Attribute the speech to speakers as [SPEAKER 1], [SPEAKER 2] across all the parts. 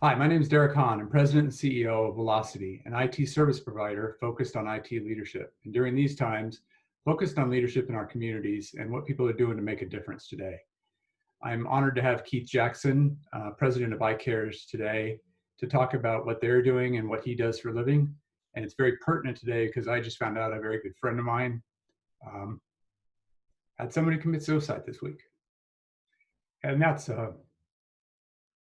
[SPEAKER 1] Hi, my name is Darek. I'm President and CEO of Velocity, an IT service provider focused on IT leadership. And during these times, focused on leadership in our communities and what people are doing to make a difference today. I'm honored to have Keith Jackson, President of iCare today, to talk about what they're doing and what he does for a living. And it's very pertinent today because I just found out a very good friend of mine um, had somebody commit suicide this week. And that's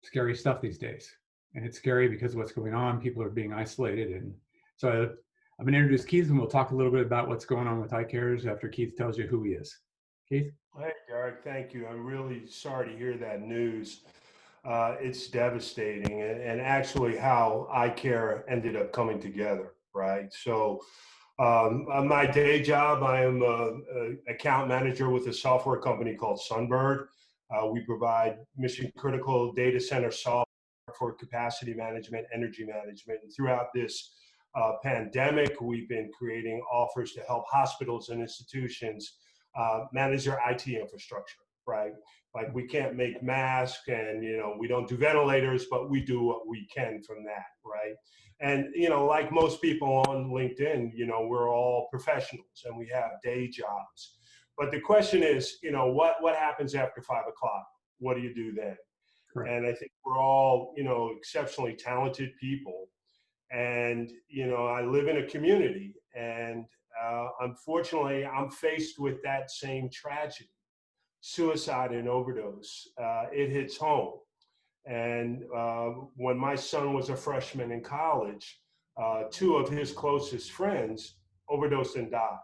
[SPEAKER 1] scary stuff these days. And it's scary because of what's going on. People are being isolated. And so I'm going to introduce Keith and we'll talk a little bit about what's going on with iCares after Keith tells you who he is. Keith?
[SPEAKER 2] Hey, Derek, thank you. I'm really sorry to hear that news. It's devastating, and actually how iCare ended up coming together, right? So, on my day job, I am an account manager with a software company called Sunbird. We provide mission critical data center software for capacity management, energy management. And throughout this pandemic, we've been creating offers to help hospitals and institutions manage their IT infrastructure, right? Like we can't make masks and, we don't do ventilators, but we do what we can from that, right? And, like most people on LinkedIn, we're all professionals and we have day jobs. But the question is, what happens after 5 o'clock? What do you do then?
[SPEAKER 1] Correct.
[SPEAKER 2] And I think we're all, exceptionally talented people. And, I live in a community and unfortunately, I'm faced with that same tragedy, suicide and overdose. It hits home. And when my son was a freshman in college, two of his closest friends overdosed and died.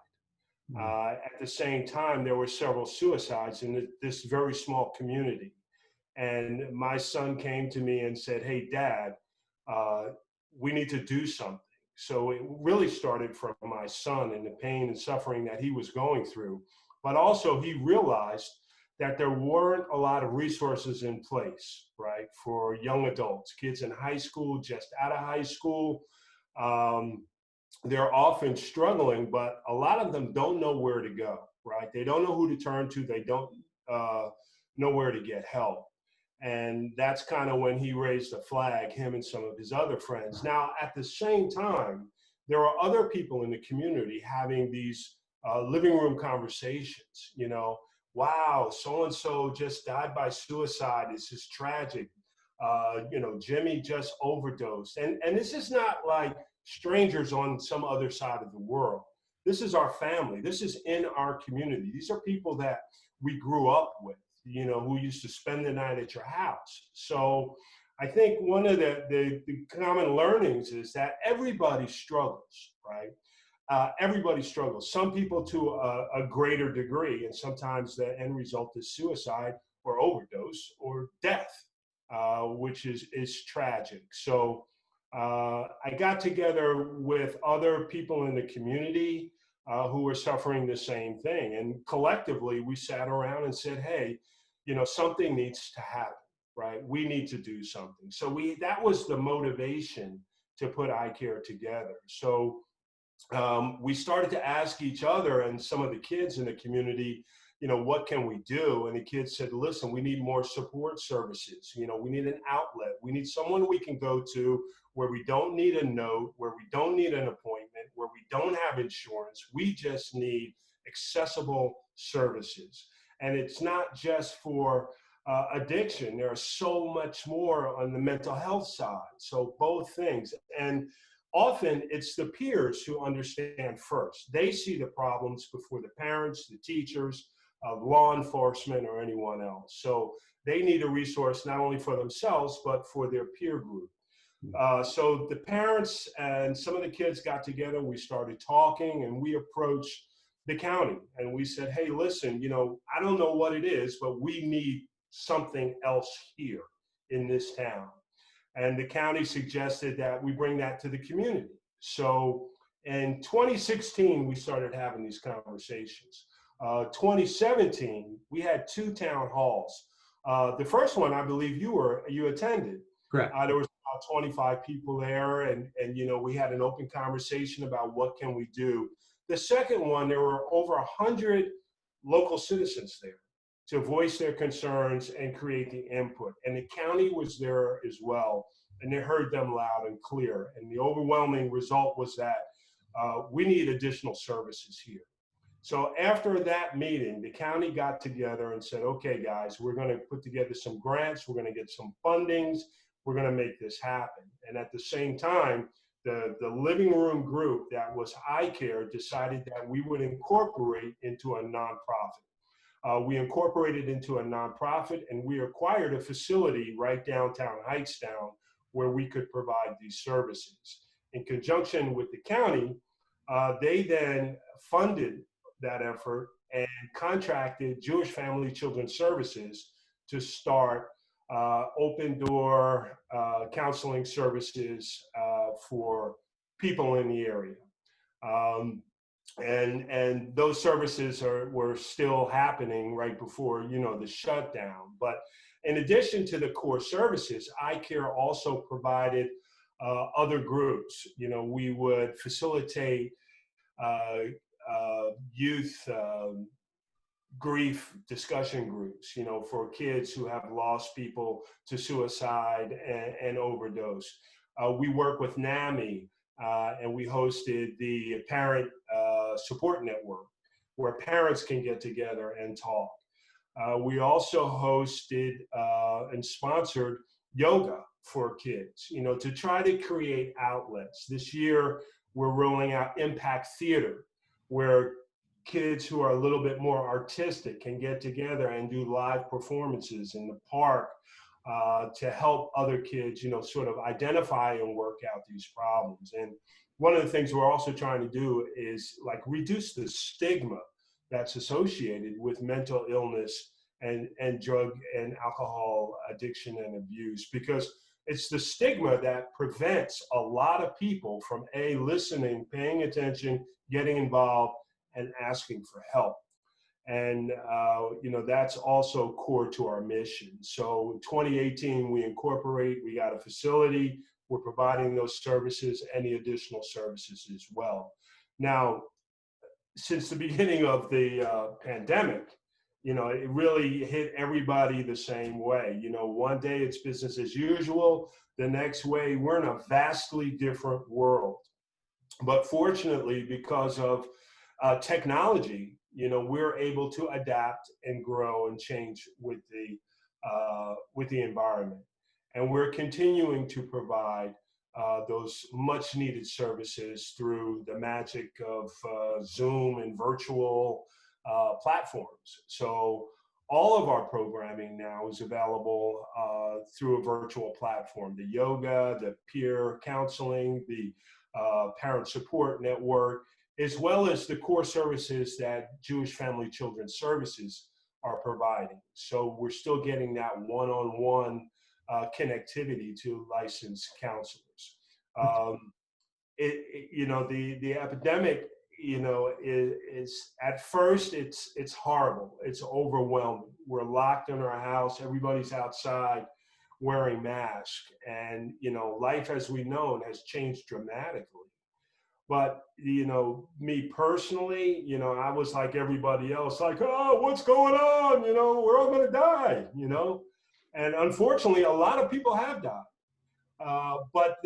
[SPEAKER 2] At the same time, there were several suicides in this very small community. And my son came to me and said, "Hey, Dad, we need to do something." So it really started from my son and the pain and suffering that he was going through. But also, he realized that there weren't a lot of resources in place, right, for young adults, kids in high school, just out of high school. Um, they're often struggling, but a lot of them don't know where to go, right? They don't know who to turn to. They don't know where to get help. And that's kind of when he raised a flag, him and some of his other friends. Now, at the same time, there are other people in the community having these living room conversations. Wow, so and so just died by suicide. This is tragic. Jimmy just overdosed. And this is not like strangers on some other side of the world. This is our family. This is in our community. These are people that we grew up with, who used to spend the night at your house. So I think one of the common learnings is that everybody struggles, right? Everybody struggles. Some people to a greater degree, and sometimes the end result is suicide or overdose or death, which is tragic. So I got together with other people in the community who were suffering the same thing. And collectively, we sat around and said, hey, something needs to happen, right? We need to do something. So that was the motivation to put iCare together. So we started to ask each other and some of the kids in the community, what can we do? And the kids said, listen, we need more support services. We need an outlet. We need someone we can go to where we don't need a note, where we don't need an appointment, where we don't have insurance. We just need accessible services. And it's not just for addiction. There's so much more on the mental health side. So both things. And often it's the peers who understand first. They see the problems before the parents, the teachers, law enforcement, or anyone else. So they need a resource not only for themselves, but for their peer group. So the parents and some of the kids got together, we started talking, and we approached the county and we said, hey, listen, I don't know what it is, but we need something else here in this town. And the county suggested that we bring that to the community. So in 2016, we started having these conversations. 2017, we had 2 town halls. The first one, I believe you attended.
[SPEAKER 1] Correct.
[SPEAKER 2] There was about 25 people there, and we had an open conversation about what can we do. The second one, there were over 100 local citizens there to voice their concerns and create the input. And the county was there as well. and they heard them loud and clear. And the overwhelming result was that we need additional services here. So after that meeting, the county got together and said, okay, guys, we're going to put together some grants. We're going to get some fundings. We're going to make this happen. And at the same time, the living room group that was iCare decided that we would incorporate into a nonprofit. We incorporated into a nonprofit, and we acquired a facility right downtown Hightstown where we could provide these services. In conjunction with the county, they then funded that effort and contracted Jewish Family Children's Services to start open door counseling services for people in the area. And those services were still happening right before, the shutdown. But in addition to the core services, iCare also provided other groups. We would facilitate youth grief discussion groups, for kids who have lost people to suicide and overdose. We work with NAMI, and we hosted the Parent Support Network, where parents can get together and talk. We also hosted and sponsored yoga for kids, to try to create outlets. This year, we're rolling out Impact Theater, where kids who are a little bit more artistic can get together and do live performances in the park to help other kids, sort of identify and work out these problems. And one of the things we're also trying to do is reduce the stigma that's associated with mental illness and drug and alcohol addiction and abuse, because it's the stigma that prevents a lot of people from listening, paying attention, getting involved, and asking for help. And, that's also core to our mission. So in 2018, we got a facility, we're providing those services, any additional services as well. Now, since the beginning of the pandemic, it really hit everybody the same way. One day it's business as usual, the next way we're in a vastly different world. But fortunately, because of technology, we're able to adapt and grow and change with the environment. And we're continuing to provide those much needed services through the magic of Zoom and virtual platforms. So all of our programming now is available through a virtual platform. The yoga, the peer counseling, the parent support network, as well as the core services that Jewish Family Children's Services are providing. So we're still getting that one-on-one connectivity to licensed counselors. The epidemic, is at first it's horrible. It's overwhelming. We're locked in our house. Everybody's outside wearing masks, and life as we know it has changed dramatically. But me personally, I was like everybody else, like, oh, what's going on? We're all gonna die. And unfortunately, a lot of people have died. But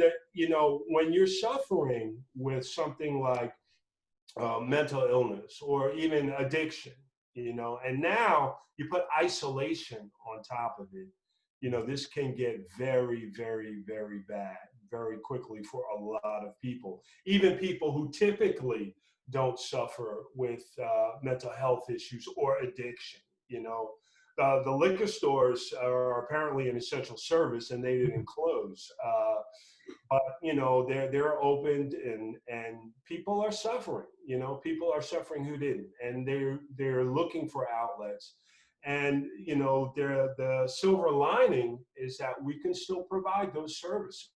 [SPEAKER 2] when you're suffering with something like mental illness or even addiction, and now you put isolation on top of it, this can get very, very, very bad very quickly for a lot of people, even people who typically don't suffer with mental health issues or addiction. The liquor stores are apparently an essential service, and they didn't close. But they're opened, and people are suffering. People are suffering who didn't, and they're looking for outlets. And the silver lining is that we can still provide those services.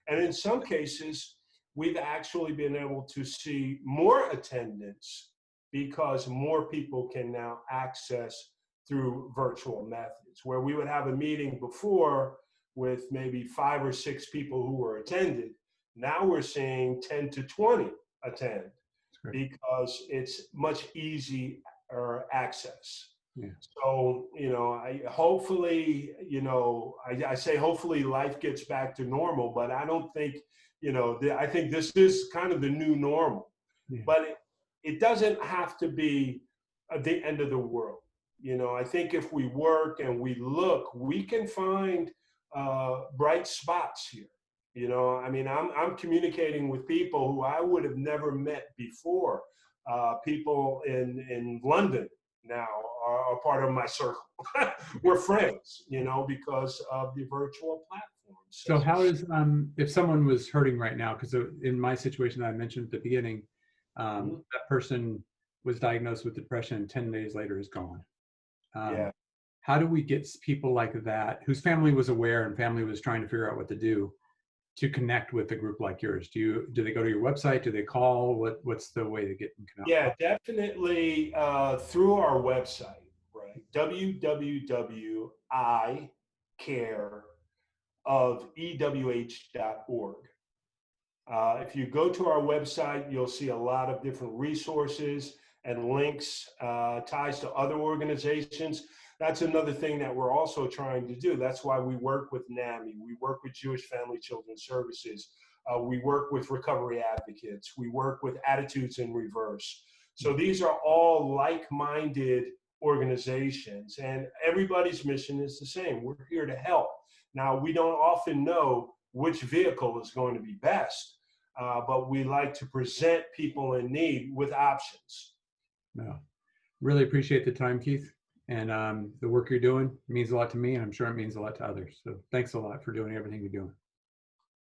[SPEAKER 2] And in some cases, we've actually been able to see more attendance because more people can now access through virtual methods, where we would have a meeting before with maybe 5 or 6 people who were attended. Now we're seeing 10 to 20 attend because it's much easier access.
[SPEAKER 1] Yeah.
[SPEAKER 2] So, hopefully, I say hopefully life gets back to normal, but I don't think, I think this is kind of the new normal.
[SPEAKER 1] Yeah.
[SPEAKER 2] But it doesn't have to be the end of the world. I think if we work and we look, we can find bright spots here. I mean, I'm communicating with people who I would have never met before. People in London now are part of my circle. We're friends, because of the virtual platforms.
[SPEAKER 1] So how is, if someone was hurting right now, because in my situation that I mentioned at the beginning, that person was diagnosed with depression and 10 days later is gone.
[SPEAKER 2] Yeah.
[SPEAKER 1] How do we get people like that, whose family was aware and family was trying to figure out what to do, to connect with a group like yours? Do they go to your website? Do they call? What's the way to get them connected?
[SPEAKER 2] Yeah, definitely through our website, right? www.icareofewh.org. If you go to our website, you'll see a lot of different resources and links, ties to other organizations. That's another thing that we're also trying to do. That's why we work with NAMI. We work with Jewish Family Children's Services. We work with Recovery Advocates. We work with Attitudes in Reverse. So these are all like-minded organizations, and everybody's mission is the same. We're here to help. Now, we don't often know which vehicle is going to be best, but we like to present people in need with options.
[SPEAKER 1] No, really appreciate the time, Keith, and the work you're doing. It means a lot to me, and I'm sure it means a lot to others. So thanks a lot for doing everything you're doing.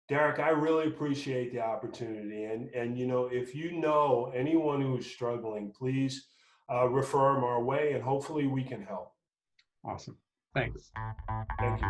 [SPEAKER 2] Darek, I really appreciate the opportunity. And if you know anyone who's struggling, please refer them our way, and hopefully we can help.
[SPEAKER 1] Awesome. Thanks.
[SPEAKER 2] Thank you.